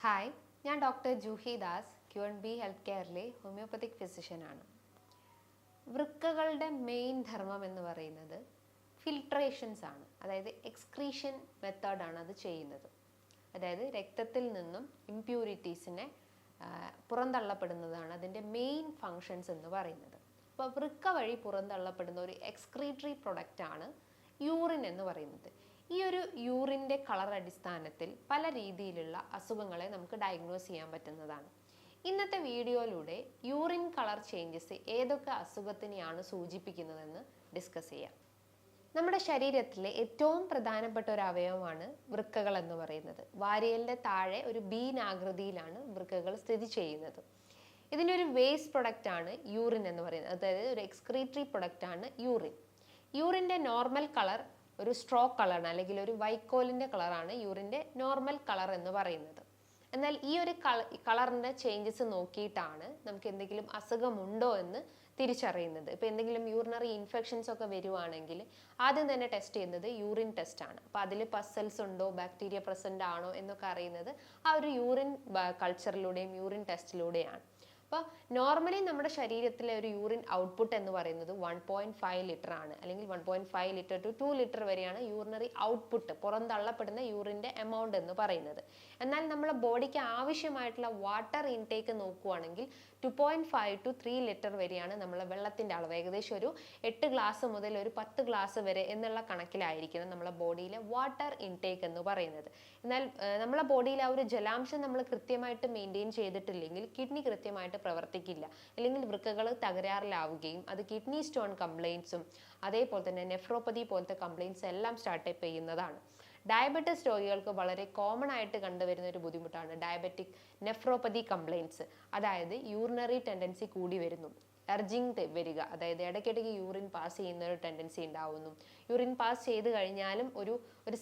Hi, ഞാൻ doctor Juhi Das, Q&B health കെയറിലെ homoeopathic ഫിസിഷ്യനാണ്. വൃക്കകളുടെ മെയിൻ ധർമ്മം എന്ന് പറയുന്നത് ഫിൽട്രേഷൻസ് ആണ്. അതായത് എക്സ്ക്രീഷൻ മെത്തേഡാണ് അത് ചെയ്യുന്നത്. അതായത് രക്തത്തിൽ നിന്നും ഇംപ്യൂരിറ്റീസിനെ പുറന്തള്ളപ്പെടുന്നതാണ് അതിൻ്റെ മെയിൻ ഫങ്ഷൻസ് എന്ന് പറയുന്നത്. അപ്പോൾ വൃക്ക വഴി പുറന്തള്ളപ്പെടുന്ന ഒരു എക്സ്ക്രീറ്ററി പ്രൊഡക്റ്റാണ് യൂറിൻ എന്ന് പറയുന്നത്. ഈ ഒരു യൂറിൻ്റെ കളർ അടിസ്ഥാനത്തിൽ പല രീതിയിലുള്ള അസുഖങ്ങളെ നമുക്ക് ഡയഗ്നോസ് ചെയ്യാൻ പറ്റുന്നതാണ്. ഇന്നത്തെ വീഡിയോയിലൂടെ യൂറിൻ കളർ ചേഞ്ചസ് ഏതൊക്കെ അസുഖത്തിനെയാണ് സൂചിപ്പിക്കുന്നതെന്ന് ഡിസ്കസ് ചെയ്യാം. നമ്മുടെ ശരീരത്തിലെ ഏറ്റവും പ്രധാനപ്പെട്ട ഒരു അവയവമാണ് വൃക്കകൾ എന്ന് പറയുന്നത്. വാരിയലിൻ്റെ താഴെ ഒരു ബീനാകൃതിയിലാണ് വൃക്കകൾ സ്ഥിതി ചെയ്യുന്നത്. ഇതിൻ്റെ ഒരു വേസ്റ്റ് പ്രൊഡക്റ്റ് ആണ് യൂറിൻ എന്ന് പറയുന്നത്. അതായത് ഒരു എക്സ്ക്രീറ്ററി പ്രൊഡക്റ്റ് ആണ് യൂറിൻ. യൂറിൻ്റെ നോർമൽ കളർ ഒരു സ്ട്രോ കളറാണ്, അല്ലെങ്കിൽ ഒരു വൈക്കോലിൻ്റെ കളറാണ് യൂറിൻ്റെ നോർമൽ കളർ എന്ന് പറയുന്നത്. എന്നാൽ ഈ ഒരു കളറിൻ്റെ ചേഞ്ചസ് നോക്കിയിട്ടാണ് നമുക്ക് എന്തെങ്കിലും അസുഖമുണ്ടോ എന്ന് തിരിച്ചറിയുന്നത്. ഇപ്പോൾ എന്തെങ്കിലും യൂറിനറി ഇൻഫെക്ഷൻസ് ഒക്കെ വരുവാണെങ്കിൽ ആദ്യം തന്നെ ടെസ്റ്റ് ചെയ്യുന്നത് യൂറിൻ ടെസ്റ്റ് ആണ്. അപ്പോൾ അതിൽ പസൽസ് ഉണ്ടോ, ബാക്ടീരിയ പ്രസൻ്റ് ആണോ എന്നൊക്കെ അറിയുന്നത് ആ ഒരു യൂറിൻ കൾച്ചറിലൂടെയും യൂറിൻ ടെസ്റ്റിലൂടെയാണ്. അപ്പോൾ നോർമലി നമ്മുടെ ശരീരത്തിലെ ഒരു യൂറിൻ ഔട്ട്പുട്ട് എന്ന് പറയുന്നത് 1.5 ലിറ്റർ ആണ്, അല്ലെങ്കിൽ 1.5 ലിറ്റർ ടു 2 ലിറ്റർ വരെയാണ് യൂറിനറി ഔട്ട്പുട്ട്, പുറന്തള്ളപ്പെടുന്ന യൂറിൻ്റെ എമൗണ്ട് എന്ന് പറയുന്നത്. എന്നാൽ നമ്മുടെ ബോഡിക്ക് ആവശ്യമായിട്ടുള്ള വാട്ടർ ഇൻടേക്ക് നോക്കുകയാണെങ്കിൽ 2.5 ടു 3 ലിറ്റർ വരെയാണ് നമ്മളെ വെള്ളത്തിൻ്റെ അളവ്. ഏകദേശം ഒരു 8 ഗ്ലാസ് മുതൽ ഒരു 10 ഗ്ലാസ് വരെ എന്നുള്ള കണക്കിലായിരിക്കണം നമ്മളെ ബോഡിയിലെ വാട്ടർ ഇൻടേക്ക് എന്ന് പറയുന്നത്. എന്നാൽ നമ്മളെ ബോഡിയിൽ ആ ഒരു ജലാംശം നമ്മൾ കൃത്യമായിട്ട് മെയിൻറ്റെയിൻ ചെയ്തിട്ടില്ലെങ്കിൽ കിഡ്നി കൃത്യമായിട്ട് പ്രവർത്തിക്കില്ല, അല്ലെങ്കിൽ വൃക്കകൾ തകരാറിലാവുകയും അത് കിഡ്നി സ്റ്റോൺ കംപ്ലയിൻസും അതേപോലെ തന്നെ നെഫ്രോപ്പതി പോലത്തെ കംപ്ലയിൻസ് എല്ലാം സ്റ്റാർട്ട് ചെയ്യുന്നതാണ്. ഡയബറ്റിസ് രോഗികൾക്ക് വളരെ കോമൺ ആയിട്ട് കണ്ടുവരുന്ന ഒരു ബുദ്ധിമുട്ടാണ് ഡയബറ്റിക് നെഫ്രോപ്പതി കംപ്ലയിൻസ്. അതായത് യൂറിനറി ടെൻഡൻസി കൂടി വരുന്നു, എർജിങ് വരിക, അതായത് ഇടയ്ക്കിടയ്ക്ക് യൂറിൻ പാസ് ചെയ്യുന്ന ഒരു ടെൻഡൻസി ഉണ്ടാവുന്നു. യൂറിൻ പാസ് ചെയ്ത് കഴിഞ്ഞാലും ഒരു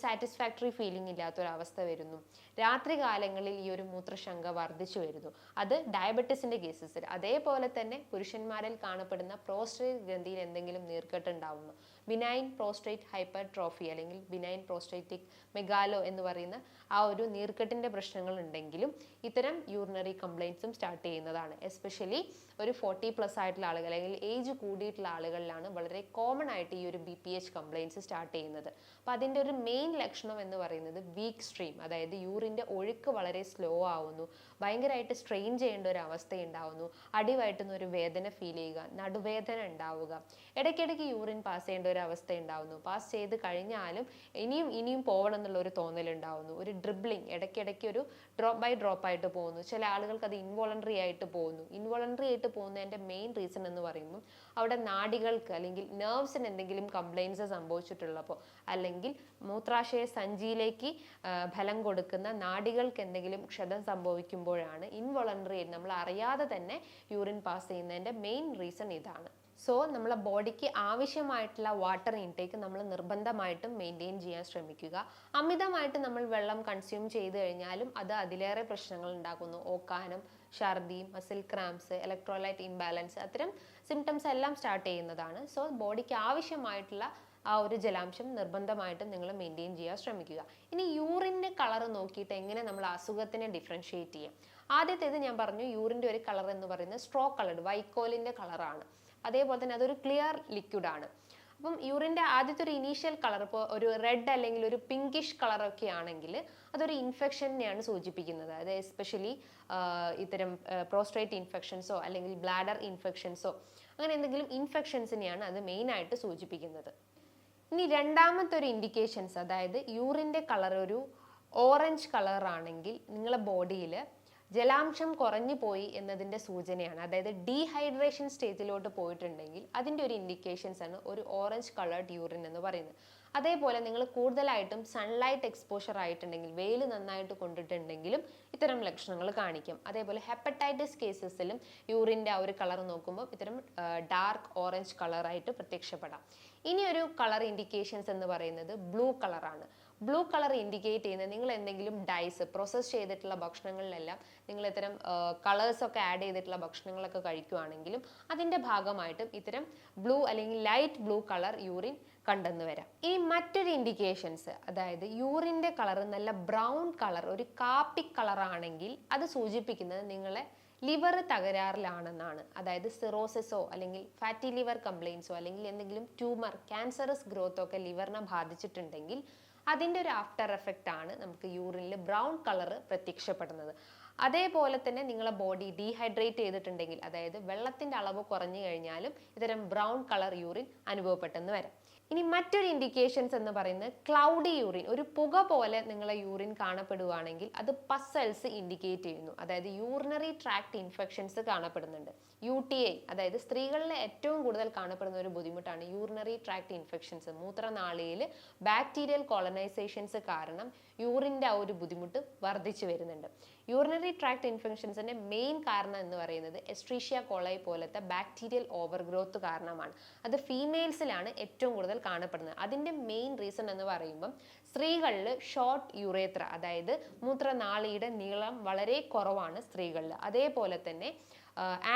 സാറ്റിസ്ഫാക്ടറി ഫീലിംഗ് ഇല്ലാത്തൊരവസ്ഥ വരുന്നു. രാത്രി കാലങ്ങളിൽ ഈ ഒരു മൂത്രശങ്ക വർദ്ധിച്ചു വരുന്നു. അത് ഡയബറ്റീസിൻ്റെ കേസസിൽ. അതേപോലെ തന്നെ പുരുഷന്മാരിൽ കാണപ്പെടുന്ന പ്രോസ്റ്റേറ്റ് ഗ്രന്ഥിയിൽ എന്തെങ്കിലും നീർക്കെട്ട് ഉണ്ടാവുന്നു. ബിനൈൻ പ്രോസ്റ്റേറ്റ് ഹൈപ്പർട്രോഫി അല്ലെങ്കിൽ ബിനൈൻ പ്രോസ്റ്റേറ്റിക് മെഗാലോ എന്ന് പറയുന്ന ആ ഒരു നീർക്കെട്ടിൻ്റെ പ്രശ്നങ്ങൾ ഉണ്ടെങ്കിലും ഇത്തരം യൂറിനറി കംപ്ലയിൻസും സ്റ്റാർട്ട് ചെയ്യുന്നതാണ്. എസ്പെഷ്യലി ഒരു 40+ ആയിട്ടുള്ള ആളുകൾ, അല്ലെങ്കിൽ ഏജ് കൂടിയിട്ടുള്ള ആളുകളിലാണ് വളരെ കോമൺ ആയിട്ട് ഈ ഒരു BPH കംപ്ലയിൻസ് സ്റ്റാർട്ട് ചെയ്യുന്നത്. അപ്പോൾ അതിൻ്റെ ഒരു മെയിൻ ലക്ഷണം എന്ന് പറയുന്നത് വീക്ക് സ്ട്രീം, അതായത് യൂറിൻ്റെ ഒഴുക്ക് വളരെ സ്ലോ ആവുന്നു, ഭയങ്കരമായിട്ട് സ്ട്രെയിൻ ചെയ്യേണ്ട ഒരു അവസ്ഥ ഉണ്ടാവുന്നു, അടിവയറ്റുന്ന ഒരു വേദന ഫീൽ ചെയ്യുക, നടുവേദന ഉണ്ടാവുക, ഇടയ്ക്കിടയ്ക്ക് യൂറിൻ പാസ് ചെയ്യേണ്ട ഒരു അവസ്ഥ ഉണ്ടാവുന്നു, പാസ് ചെയ്ത് കഴിഞ്ഞാലും ഇനിയും പോകണം എന്നുള്ള ഒരു തോന്നലുണ്ടാവുന്നു, ഒരു ഡ്രിബ്ലിങ്, ഇടയ്ക്കിടയ്ക്ക് ഒരു ഡ്രോപ്പ് ബൈ ഡ്രോപ്പ് ആയിട്ട് പോകുന്നു. ചില ആളുകൾക്ക് അത് ഇൻവോളണ്ടറി ആയിട്ട് പോകുന്നു. ഇൻവോളണ്ടറി ആയിട്ട് പോകുന്നതിൻ്റെ മെയിൻ റീസൺ എന്ന് പറയുമ്പോൾ അവിടെ നാഡികൾക്ക് അല്ലെങ്കിൽ നെർവ്സിന് എന്തെങ്കിലും കംപ്ലയിൻസ് സംഭവിച്ചിട്ടുള്ളപ്പോൾ, അല്ലെങ്കിൽ മൂത്രാശയ സഞ്ചിയിലേക്ക് ഫലം കൊടുക്കുന്ന നാഡികൾക്ക് എന്തെങ്കിലും ക്ഷതം സംഭവിക്കുമ്പോഴാണ് ഇൻവോളണ്ടറി നമ്മൾ അറിയാതെ തന്നെ യൂറിൻ പാസ് ചെയ്യുന്നതിൻ്റെ മെയിൻ റീസൺ ഇതാണ്. സോ നമ്മളെ ബോഡിക്ക് ആവശ്യമായിട്ടുള്ള വാട്ടർ ഇൻടേക്ക് നമ്മൾ നിർബന്ധമായിട്ടും മെയിൻറ്റെയിൻ ചെയ്യാൻ ശ്രമിക്കുക. അമിതമായിട്ട് നമ്മൾ വെള്ളം കൺസ്യൂം ചെയ്ത് കഴിഞ്ഞാലും അത് അതിലേറെ പ്രശ്നങ്ങൾ ഉണ്ടാക്കുന്നു. ഓക്കാനം, ഛർദി, മസിൽ ക്രാംസ്, ഇലക്ട്രോലൈറ്റ് ഇംബാലൻസ്, അത്തരം സിംറ്റംസ് എല്ലാം സ്റ്റാർട്ട് ചെയ്യുന്നതാണ്. സോ ബോഡിക്ക് ആവശ്യമായിട്ടുള്ള ആ ഒരു ജലാംശം നിർബന്ധമായിട്ടും നിങ്ങൾ മെയിൻറ്റെയിൻ ചെയ്യാൻ ശ്രമിക്കുക. ഇനി യൂറിൻ്റെ കളർ നോക്കിയിട്ട് എങ്ങനെ നമ്മൾ അസുഖത്തിനെ ഡിഫറൻഷിയേറ്റ് ചെയ്യാം? ആദ്യത്തേത് ഞാൻ പറഞ്ഞു, യൂറിൻ്റെ ഒരു കളർ എന്ന് പറയുന്നത് സ്ട്രോ കളർഡ് വൈക്കോലിൻ്റെ കളറാണ്. അതേപോലെ തന്നെ അതൊരു ക്ലിയർ ലിക്വിഡ് ആണ്. അപ്പം യൂറിൻ്റെ ആദ്യത്തെ ഒരു ഇനീഷ്യൽ കളർ ഇപ്പോൾ ഒരു റെഡ് അല്ലെങ്കിൽ ഒരു പിങ്കിഷ് കളറൊക്കെ ആണെങ്കിൽ അതൊരു ഇൻഫെക്ഷനെയാണ് സൂചിപ്പിക്കുന്നത്. അത് എസ്പെഷ്യലി ഇത്തരം പ്രോസ്റ്റേറ്റ് ഇൻഫെക്ഷൻസോ അല്ലെങ്കിൽ ബ്ലാഡർ ഇൻഫെക്ഷൻസോ അങ്ങനെ എന്തെങ്കിലും ഇൻഫെക്ഷൻസിനെയാണ് അത് മെയിനായിട്ട് സൂചിപ്പിക്കുന്നത്. ഇനി രണ്ടാമത്തെ ഒരു ഇൻഡിക്കേഷൻസ്, അതായത് യൂറിൻ്റെ കളർ ഒരു ഓറഞ്ച് കളറാണെങ്കിൽ നിങ്ങളുടെ ബോഡിയിൽ ജലാംശം കുറഞ്ഞു പോയി എന്നതിൻ്റെ സൂചനയാണ്. അതായത് ഡീഹൈഡ്രേഷൻ സ്റ്റേജിലോട്ട് പോയിട്ടുണ്ടെങ്കിൽ അതിൻ്റെ ഒരു ഇൻഡിക്കേഷൻസ് ആണ് ഒരു ഓറഞ്ച് കളർഡ് യൂറിൻ എന്ന് പറയുന്നത്. അതേപോലെ നിങ്ങൾ കൂടുതലായിട്ടും സൺലൈറ്റ് എക്സ്പോഷർ ആയിട്ടുണ്ടെങ്കിൽ, വെയിൽ നന്നായിട്ട് കൊണ്ടിട്ടുണ്ടെങ്കിലും ഇത്തരം ലക്ഷണങ്ങൾ കാണിക്കും. അതേപോലെ ഹെപ്പറ്റൈറ്റിസ് കേസസിലും യൂറിൻ്റെ ആ ഒരു കളർ നോക്കുമ്പോൾ ഇത്തരം ഡാർക്ക് ഓറഞ്ച് കളറായിട്ട് പ്രത്യക്ഷപ്പെടാം. ഇനി ഒരു കളർ ഇൻഡിക്കേഷൻസ് എന്ന് പറയുന്നത് ബ്ലൂ കളറാണ്. ബ്ലൂ കളർ ഇൻഡിക്കേറ്റ് ചെയ്യുന്നത് നിങ്ങൾ എന്തെങ്കിലും ഡൈസ്, പ്രോസസ്സ് ചെയ്തിട്ടുള്ള ഭക്ഷണങ്ങളിലെല്ലാം നിങ്ങൾ ഇത്തരം കളേഴ്സൊക്കെ ആഡ് ചെയ്തിട്ടുള്ള ഭക്ഷണങ്ങളൊക്കെ കഴിക്കുകയാണെങ്കിലും അതിൻ്റെ ഭാഗമായിട്ടും ഇത്തരം ബ്ലൂ അല്ലെങ്കിൽ ലൈറ്റ് ബ്ലൂ കളർ യൂറിൻ കണ്ടെന്ന് വരാം. ഇനി മറ്റൊരു ഇൻഡിക്കേഷൻസ്, അതായത് യൂറിൻ്റെ കളർ നല്ല ബ്രൗൺ കളർ, ഒരു കാപ്പി കളറാണെങ്കിൽ അത് സൂചിപ്പിക്കുന്നത് നിങ്ങളെ ലിവർ തകരാറിലാണെന്നാണ്. അതായത് സിറോസിസോ അല്ലെങ്കിൽ ഫാറ്റി ലിവർ കംപ്ലയിൻസോ അല്ലെങ്കിൽ എന്തെങ്കിലും ട്യൂമർ, ക്യാൻസറസ് ഗ്രോത്തോ ഒക്കെ ലിവറിനെ ബാധിച്ചിട്ടുണ്ടെങ്കിൽ അതിൻ്റെ ഒരു ആഫ്റ്റർ എഫക്റ്റ് ആണ് നമുക്ക് യൂറിനിൽ ബ്രൗൺ കളർ പ്രത്യക്ഷപ്പെടുന്നത്. അതേപോലെ തന്നെ നിങ്ങളെ ബോഡി ഡീഹൈഡ്രേറ്റ് ചെയ്തിട്ടുണ്ടെങ്കിൽ, അതായത് വെള്ളത്തിൻ്റെ അളവ് കുറഞ്ഞു കഴിഞ്ഞാലും ഇത്തരം ബ്രൗൺ കളർ യൂറിൻ അനുഭവപ്പെട്ടെന്ന് വരാം. ഇനി മറ്റൊരു ഇൻഡിക്കേഷൻസ് എന്ന് പറയുന്നത് ക്ലൗഡി യൂറിൻ, ഒരു പുക പോലെ നിങ്ങളെ യൂറിൻ കാണപ്പെടുകയാണെങ്കിൽ അത് പസ് സെൽസ് ഇൻഡിക്കേറ്റ് ചെയ്യുന്നു. അതായത് യൂറിനറി ട്രാക്ട് ഇൻഫെക്ഷൻസ് കാണപ്പെടുന്നുണ്ട്. UTI, അതായത് സ്ത്രീകളിൽ ഏറ്റവും കൂടുതൽ കാണപ്പെടുന്ന ഒരു ബുദ്ധിമുട്ടാണ് യൂറിനറി ട്രാക്ട് ഇൻഫെക്ഷൻസ്. മൂത്രനാളിയിൽ ബാക്ടീരിയൽ കോളനൈസേഷൻസ് കാരണം യൂറിൻ്റെ ആ ഒരു ബുദ്ധിമുട്ട് വർദ്ധിച്ചു വരുന്നുണ്ട്. യൂറിനറി ട്രാക്ട് ഇൻഫെക്ഷൻസിന്റെ മെയിൻ കാരണം എന്ന് പറയുന്നത് എസ്ട്രീഷ്യ കോളൈ പോലത്തെ ബാക്ടീരിയൽ ഓവർഗ്രോത്ത് കാരണമാണ്. അത് ഫീമെയിൽസിലാണ് ഏറ്റവും കൂടുതൽ കാണപ്പെടുന്നത്. അതിൻ്റെ മെയിൻ റീസൺ എന്ന് പറയുമ്പം സ്ത്രീകളിൽ ഷോർട്ട് യൂറേത്ര, അതായത് മൂത്രനാളിയുടെ നീളം വളരെ കുറവാണ് സ്ത്രീകളിൽ. അതേപോലെ തന്നെ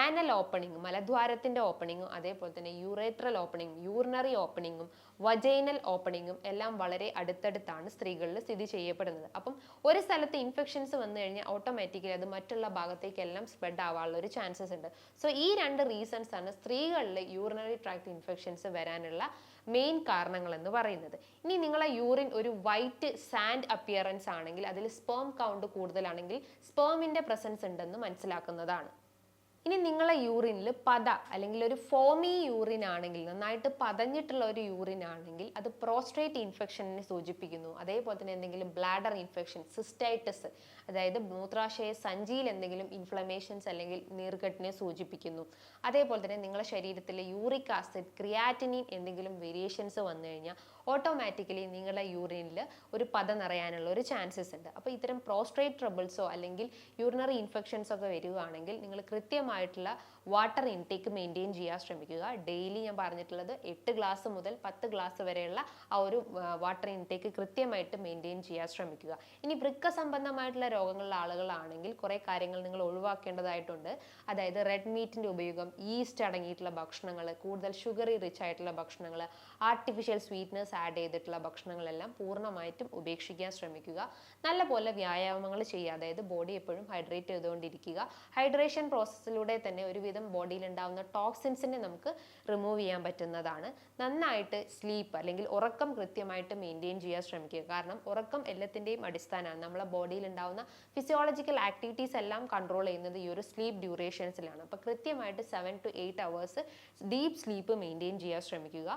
ആനൽ ഓപ്പണിങ്ങും, മലദ്വാരത്തിൻ്റെ ഓപ്പണിങ്ങും, അതേപോലെ തന്നെ യൂറേത്രൽ ഓപ്പണിങ്ങും, യൂറിനറി ഓപ്പണിങ്ങും, വജൈനൽ ഓപ്പണിങ്ങും എല്ലാം വളരെ അടുത്തടുത്താണ് സ്ത്രീകളിൽ സ്ഥിതി ചെയ്യപ്പെടുന്നത്. അപ്പം ഒരു സ്ഥലത്ത് ഇൻഫെക്ഷൻസ് വന്നു കഴിഞ്ഞാൽ ഓട്ടോമാറ്റിക്കലി അത് മറ്റുള്ള ഭാഗത്തേക്കെല്ലാം സ്പ്രെഡ് ആവാനുള്ള ഒരു ചാൻസസ് ഉണ്ട്. സോ ഈ രണ്ട് റീസൺസ് ആണ് സ്ത്രീകളിൽ യൂറിനറി ട്രാക്ട് ഇൻഫെക്ഷൻസ് വരാനുള്ള മെയിൻ കാരണങ്ങൾ എന്ന് പറയുന്നത്. ഇനി നിങ്ങളെ യൂറിൻ ഒരു വൈറ്റ് സാൻഡ് അപ്പിയറൻസ് ആണെങ്കിൽ, അതിൽ സ്പേം കൗണ്ട് കൂടുതലാണെങ്കിൽ സ്പേമിൻ്റെ പ്രസൻസ് ഉണ്ടെന്ന് മനസ്സിലാക്കുന്നതാണ്. ഇനി നിങ്ങളെ യൂറിനിൽ പത അല്ലെങ്കിൽ ഒരു ഫോമി യൂറിൻ ആണെങ്കിൽ, നന്നായിട്ട് പതഞ്ഞിട്ടുള്ള ഒരു യൂറിൻ ആണെങ്കിൽ അത് പ്രോസ്ട്രേറ്റ് ഇൻഫെക്ഷനെ സൂചിപ്പിക്കുന്നു. അതേപോലെ തന്നെ എന്തെങ്കിലും ബ്ലാഡർ ഇൻഫെക്ഷൻ, സിസ്റ്റൈറ്റിസ്, അതായത് മൂത്രാശയ സഞ്ചിയിൽ എന്തെങ്കിലും ഇൻഫ്ലമേഷൻസ് അല്ലെങ്കിൽ നീർക്കെട്ടിനെ സൂചിപ്പിക്കുന്നു. അതേപോലെ തന്നെ നിങ്ങളുടെ ശരീരത്തിലെ യൂറിക് ആസിഡ്, ക്രിയാറ്റിനിൻ എന്തെങ്കിലും വേരിയേഷൻസ് വന്നു കഴിഞ്ഞാൽ ഓട്ടോമാറ്റിക്കലി നിങ്ങളുടെ യൂറിനിൽ ഒരു പത നിറയാനുള്ള ഒരു ചാൻസസ് ഉണ്ട്. അപ്പോൾ ഇത്തരം പ്രോസ്ട്രേറ്റ് ട്രബിൾസോ അല്ലെങ്കിൽ യൂറിനറി ഇൻഫെക്ഷൻസോ ഒക്കെ വരികയാണെങ്കിൽ നിങ്ങൾ കൃത്യമായിട്ടുള്ള വാട്ടർ ഇൻടേക്ക് മെയിൻറ്റെയിൻ ചെയ്യാൻ ശ്രമിക്കുക. ഡെയിലി ഞാൻ പറഞ്ഞിട്ടുള്ളത് 8 ഗ്ലാസ് മുതൽ 10 ഗ്ലാസ് വരെയുള്ള ആ ഒരു വാട്ടർ ഇൻടേക്ക് കൃത്യമായിട്ട് മെയിൻറ്റെയിൻ ചെയ്യാൻ ശ്രമിക്കുക. ഇനി വൃക്ക സംബന്ധമായിട്ടുള്ള രോഗങ്ങളുള്ള ആളുകളാണെങ്കിൽ കുറേ കാര്യങ്ങൾ നിങ്ങൾ ഒഴിവാക്കേണ്ടതായിട്ടുണ്ട്. അതായത് റെഡ് മീറ്റിൻ്റെ ഉപയോഗം, ഈസ്റ്റ് അടങ്ങിയിട്ടുള്ള ഭക്ഷണങ്ങൾ, കൂടുതൽ ഷുഗറി റിച്ച് ആയിട്ടുള്ള ഭക്ഷണങ്ങൾ, ആർട്ടിഫിഷ്യൽ സ്വീറ്റ്നസ് ആഡ് ചെയ്തിട്ടുള്ള ഭക്ഷണങ്ങളെല്ലാം പൂർണ്ണമായിട്ടും ഉപേക്ഷിക്കാൻ ശ്രമിക്കുക. നല്ലപോലെ വ്യായാമങ്ങൾ ചെയ്യുക, അതായത് ബോഡി എപ്പോഴും ഹൈഡ്രേറ്റ് ചെയ്തുകൊണ്ടിരിക്കുക. ഹൈഡ്രേഷൻ പ്രോസസ്സിലൂടെ തന്നെ ഒരുവിധം ബോഡിയിൽ ഉണ്ടാകുന്ന ടോക്സിൻസിനെ നമുക്ക് റിമൂവ് ചെയ്യാൻ പറ്റുന്നതാണ്. നന്നായിട്ട് സ്ലീപ്പ് അല്ലെങ്കിൽ ഉറക്കം കൃത്യമായിട്ട് മെയിൻറ്റെയിൻ ചെയ്യാൻ ശ്രമിക്കുക. കാരണം ഉറക്കം എല്ലാത്തിൻ്റെയും അടിസ്ഥാനമാണ്. നമ്മളെ ബോഡിയിൽ ഉണ്ടാകുന്ന ഫിസിയോളജിക്കൽ ആക്ടിവിറ്റീസ് എല്ലാം കൺട്രോൾ ചെയ്യുന്നത് ഈ ഒരു സ്ലീപ്പ് ഡ്യൂറേഷൻസിലാണ്. അപ്പോൾ കൃത്യമായിട്ട് 7 to 8 hours deep sleep maintain ചെയ്യാൻ ശ്രമിക്കുക.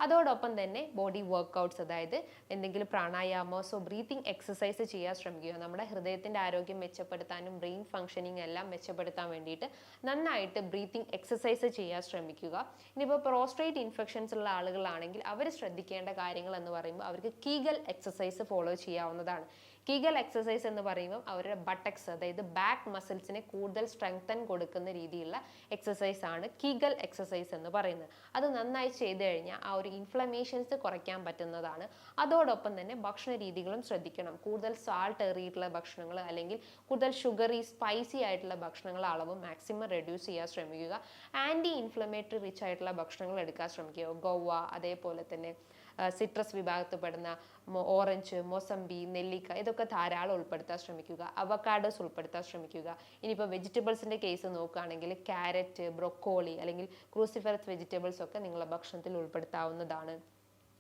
അതോടൊപ്പം തന്നെ ബോഡി വർക്കൗട്ട്സ്, അതായത് എന്തെങ്കിലും പ്രാണായാമോസോ ബ്രീത്തിങ് എക്സസൈസ് ചെയ്യാൻ ശ്രമിക്കുക. നമ്മുടെ ഹൃദയത്തിൻ്റെ ആരോഗ്യം മെച്ചപ്പെടുത്താനും ബ്രെയിൻ ഫങ്ഷനിങ് എല്ലാം മെച്ചപ്പെടുത്താൻ വേണ്ടിയിട്ട് നന്നായിട്ട് ബ്രീത്തിങ് എക്സസൈസ് ചെയ്യാൻ ശ്രമിക്കുക. ഇനിയിപ്പോൾ പ്രോസ്ട്രേറ്റ് ഇൻഫെക്ഷൻസ് ഉള്ള ആളുകളാണെങ്കിൽ അവർ ശ്രദ്ധിക്കേണ്ട കാര്യങ്ങൾ എന്ന് പറയുമ്പോൾ അവർക്ക് കീഗൽ എക്സസൈസ് ഫോളോ ചെയ്യാവുന്നതാണ്. കീഗൽ എക്സസൈസ് എന്ന് പറയുമ്പോൾ അവരുടെ ബട്ടക്സ്, അതായത് ബാക്ക് മസിൽസിനെ കൂടുതൽ സ്ട്രെങ്തൻ കൊടുക്കുന്ന രീതിയിലുള്ള എക്സസൈസ് ആണ് കീഗൽ എക്സസൈസ് എന്ന് പറയുന്നത്. അത് നന്നായി ചെയ്തു കഴിഞ്ഞാൽ ആ ഒരു ഇൻഫ്ലമേഷൻസ് കുറയ്ക്കാൻ പറ്റുന്നതാണ്. അതോടൊപ്പം തന്നെ ഭക്ഷണ രീതികളും ശ്രദ്ധിക്കണം. കൂടുതൽ സാൾട്ട് ഏറിയിട്ടുള്ള ഭക്ഷണങ്ങൾ അല്ലെങ്കിൽ കൂടുതൽ ഷുഗറി സ്പൈസി ആയിട്ടുള്ള ഭക്ഷണങ്ങൾ അളവ് മാക്സിമം റെഡ്യൂസ് ചെയ്യാൻ ശ്രമിക്കുക. ആൻറ്റി ഇൻഫ്ലമേറ്ററി റിച്ച് ആയിട്ടുള്ള ഭക്ഷണങ്ങൾ എടുക്കാൻ ശ്രമിക്കുക. ഗോവ, അതേപോലെ തന്നെ സിട്രസ് വിഭാഗത്തിൽപ്പെടുന്ന ഓറഞ്ച്, മൊസംബി, നെല്ലിക്ക ഇതൊക്കെ ധാരാളം ഉൾപ്പെടുത്താൻ ശ്രമിക്കുക. അവക്കാഡോസ് ഉൾപ്പെടുത്താൻ ശ്രമിക്കുക. ഇനിയിപ്പോൾ വെജിറ്റബിൾസിൻ്റെ കേസ് നോക്കുകയാണെങ്കിൽ ക്യാരറ്റ്, ബ്രൊക്കോളി അല്ലെങ്കിൽ ക്രൂസിഫറസ് വെജിറ്റബിൾസ് ഒക്കെ നിങ്ങളുടെ ഭക്ഷണത്തിൽ ഉൾപ്പെടുത്താവുന്നതാണ്.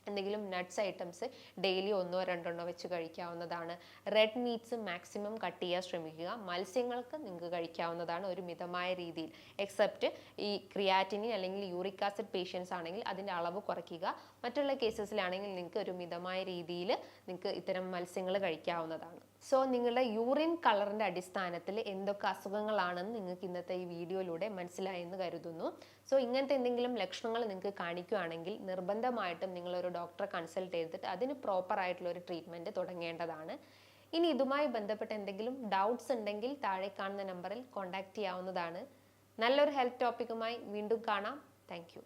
എന്തെങ്കിലും നട്ട്സ് ഐറ്റംസ് ഡെയിലി 1-2 വെച്ച് കഴിക്കാവുന്നതാണ്. റെഡ് മീറ്റ്സ് മാക്സിമം കട്ട് ചെയ്യാൻ ശ്രമിക്കുക. മത്സ്യങ്ങൾക്ക് നിങ്ങൾക്ക് കഴിക്കാവുന്നതാണ് ഒരു മിതമായ രീതിയിൽ. എക്സെപ്റ്റ് ഈ ക്രിയാറ്റിനിൻ അല്ലെങ്കിൽ യൂറിക് ആസിഡ് പേഷ്യൻസ് ആണെങ്കിൽ അതിൻ്റെ അളവ് കുറയ്ക്കുക. മറ്റുള്ള കേസസിലാണെങ്കിൽ നിങ്ങൾക്ക് ഒരു മിതമായ രീതിയിൽ നിങ്ങൾക്ക് ഇത്തരം മത്സ്യങ്ങൾ കഴിക്കാവുന്നതാണ്. സോ നിങ്ങളുടെ യൂറിൻ കളറിൻ്റെ അടിസ്ഥാനത്തിൽ എന്തൊക്കെ അസുഖങ്ങളാണെന്ന് നിങ്ങൾക്ക് ഇന്നത്തെ ഈ വീഡിയോയിലൂടെ മനസ്സിലായെന്ന് കരുതുന്നു. സോ ഇങ്ങനത്തെ എന്തെങ്കിലും ലക്ഷണങ്ങൾ നിങ്ങൾക്ക് കാണിക്കുകയാണെങ്കിൽ നിർബന്ധമായിട്ടും നിങ്ങളൊരു ഡോക്ടറെ കൺസൾട്ട് ചെയ്തിട്ട് അതിന് പ്രോപ്പർ ആയിട്ടുള്ള ഒരു ട്രീറ്റ്മെൻറ്റ് തുടങ്ങേണ്ടതാണ്. ഇനി ഇതുമായി ബന്ധപ്പെട്ട എന്തെങ്കിലും ഡൗട്ട്സ് ഉണ്ടെങ്കിൽ താഴെ കാണുന്ന നമ്പറിൽ കോൺടാക്റ്റ് ചെയ്യാവുന്നതാണ്. നല്ലൊരു ഹെൽത്ത് ടോപ്പിക്കുമായി വീണ്ടും കാണാം. താങ്ക്